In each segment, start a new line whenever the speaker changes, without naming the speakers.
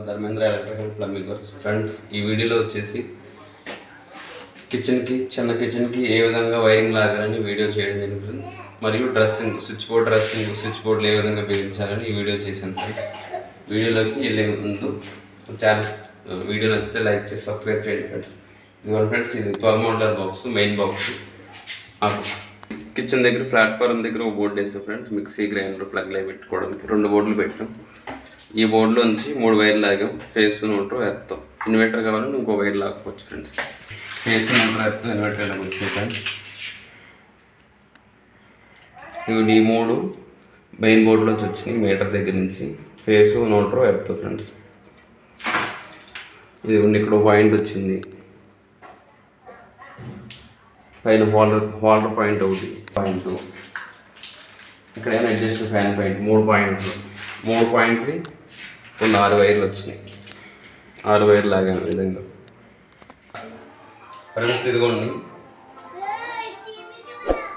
Dharmendra electrical plumbing works friends. ఈ వీడియోలో వచ్చేసి చిన్న కిచెన్కి ఏ విధంగా వైరింగ్ లాగాలని వీడియో చేయడం జరుగుతుంది. మరియు డ్రెస్సింగ్ స్విచ్ బోర్డులు ఏ విధంగా బిగించాలని ఈ వీడియో చేశాను ఫ్రెండ్స్. వీడియోలోకి వెళ్ళే ముందు ఛానల్ వీడియో నచ్చితే లైక్ చేసి సబ్స్క్రైబ్ చేయండి ఫ్రెండ్స్. ఇదిగోండి ఫ్రెండ్స్, ఇది 12 modular box, main box. Kitchen దగ్గర ప్లాట్ఫామ్ దగ్గర ఒక బోర్డు వేసాం ఫ్రెండ్స్. మిక్సీ గ్రైండర్ ప్లగ్లు అవి పెట్టుకోవడానికి 2 బోర్డులు పెట్టాం. ఈ బోర్డులోంచి 3 వైర్లు లాగాం. Phase neutral earth. ఇన్వర్టర్ కావాలని ఇంకో వైర్ లాక్కోవచ్చు friends. Phase neutral earth inverter ఇలా వచ్చాయి ఫ్రెండ్స్. ఇవి ఈ 3 మెయిన్ బోర్డులోంచి వచ్చినాయి. మీటర్ దగ్గర నుంచి ఫేస్ న్యూట్రల్ ఎర్త్ ఫ్రెండ్స్. ఇది ఇక్కడ పాయింట్ వచ్చింది, పైన హోల్డర్ పాయింట్ ఒకటి పాయింట్, ఇక్కడ ఏమైనా అడ్జస్ట్ ఫ్యాన్ పాయింట్ 3 పాయింట్లు. 3 పాయింట్లు 6 వైర్లు వచ్చినాయి. 6 వైర్లు లాగాను ఈ విధంగా ఫ్రెండ్స్. ఇదిగోండి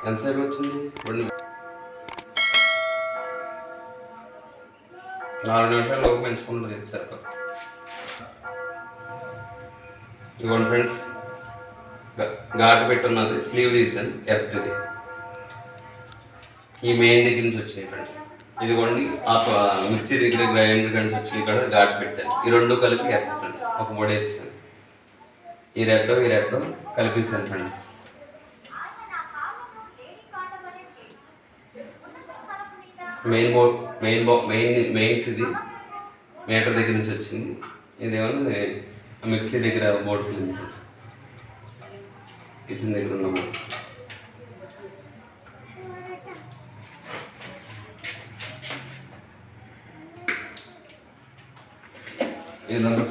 ఎంతసేపు వచ్చింది, 4 నిమిషాలు లోపు పెంచుకుంటుంది. ఇది సరిపోతుంది. ఇదిగోండి ఫ్రెండ్స్, ఘాటు పెట్టున్నది, స్లీవ్ తీసాను ఎర్త్. ఇది ఈ మెయిన్ దగ్గర నుంచి వచ్చినాయి ఫ్రెండ్స్. ఇదిగోండి మిక్సీ దగ్గర గ్రైండర్ నుంచి వచ్చి ఇక్కడ ఘాటు పెట్టాను. ఈ 2 కలిపి ఎర్త్ ఫ్రెండ్స్. ఒక మూడేసాను. ఈ రెడ్ కలిపేసాను ఫ్రెండ్స్. మెయిన్స్ ఇది మీటర్ దగ్గర నుంచి వచ్చింది. ఇదేమో మిక్సీ దగ్గర బోర్డు ఫిల్మ్ ఫ్రెండ్స్. కిచెన్ దగ్గర ఉన్నాము. ఈ విధంగా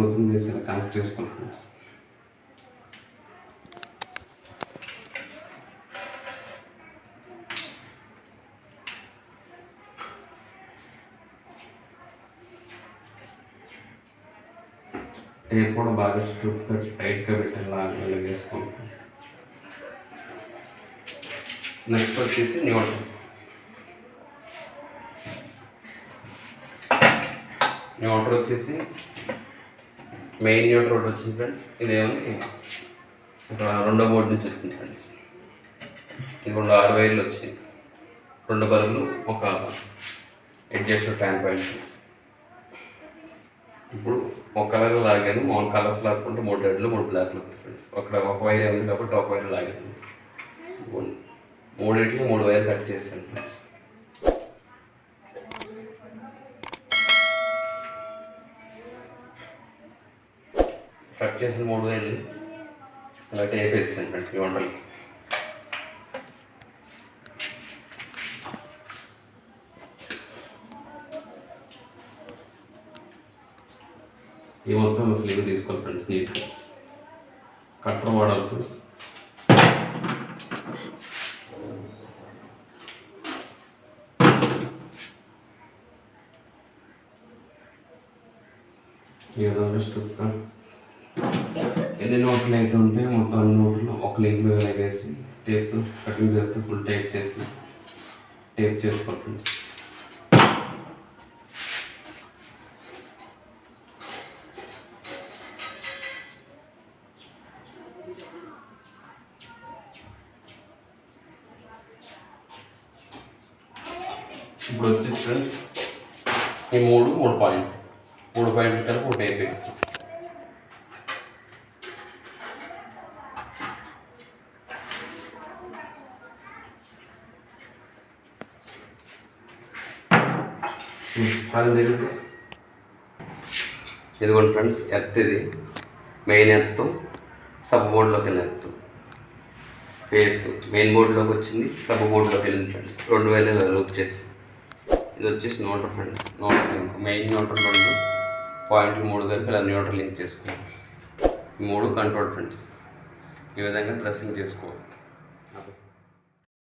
ఓపెన్ చేసి కనెక్ట్ చేసుకోండి ఫ్రెండ్స్. టేప్ కూడా బాగా టైట్గా పెట్టాలి, లాగా వేసుకోండి. నెక్స్ట్ వచ్చేసి న్యూట్రల్స్. న్యూట్రల్ వచ్చేసి మెయిన్ న్యూట్రల్ ఒకటి వచ్చింది ఫ్రెండ్స్. ఇదేమో రెండో బోర్డు నుంచి వచ్చింది ఫ్రెండ్స్. ఇది 6 వైర్లు వచ్చాయి. 2 బల్బులు, ఒక అడ్జస్ట్ ఫ్యాన్ పాయింట్ ఫ్రెండ్స్. ఇప్పుడు ఒక కలర్ లాగాను. 3 కలర్స్ లాక్కుంటే 3 రెడ్లు 3 బ్లాక్లు వస్తాయి ఫ్రెండ్స్. ఒక వైర్ ఉంది కాబట్టి ఒక వైర్ లాగాను. 3 వైర్లు కట్ చేస్తాను ఫ్రెండ్స్. కట్ చేసిన 3 వైర్లు ఇలా టేప్ వేస్తాను ఫ్రెండ్స్ ఈ వంటలకి. ఈ మొత్తం స్లీవ్ తీసుకోవాలి ఫ్రెండ్స్. నీట్గా కట్టర్ వాడాలి ఫ్రెండ్స్. ఈ విధంగా స్ట్రిప్గా ఎన్ని నోట్లు అయితే ఉంటే మొత్తం అన్ని నోట్లు ఒక లింక్లో వేసి టేప్తో కటింగ్ చేస్తూ ఫుల్ టేప్ చేసి టేప్ చేసుకోవాలి ఫ్రెండ్స్. ఇప్పుడు వచ్చేసి ఫ్రెండ్స్ ఈ 3 పాయింట్లు కలిపి ఒక టేప్ వేస్తాం. ఇదిగోండి ఫ్రెండ్స్, ఎర్త్ ఇది మెయిన్ ఎర్త్, సబ్ బోర్డులోకి వెళ్ళిన ఎర్త్. ఫేస్ మెయిన్ బోర్డులోకి వచ్చింది, సబ్ బోర్డులోకి వెళ్ళింది ఫ్రెండ్స్. 2 వేలు లూప్ చేసి. ఇది వచ్చేసి neutral friends. Neutral link, main neutral 2 పాయింట్లు 3 కలిపి ఇలా న్యూట్రల్ లింక్ చేసుకోవాలి. 3 కంట్రోల్ ఫ్రెండ్స్. ఈ విధంగా డ్రెస్సింగ్ చేసుకోవాలి.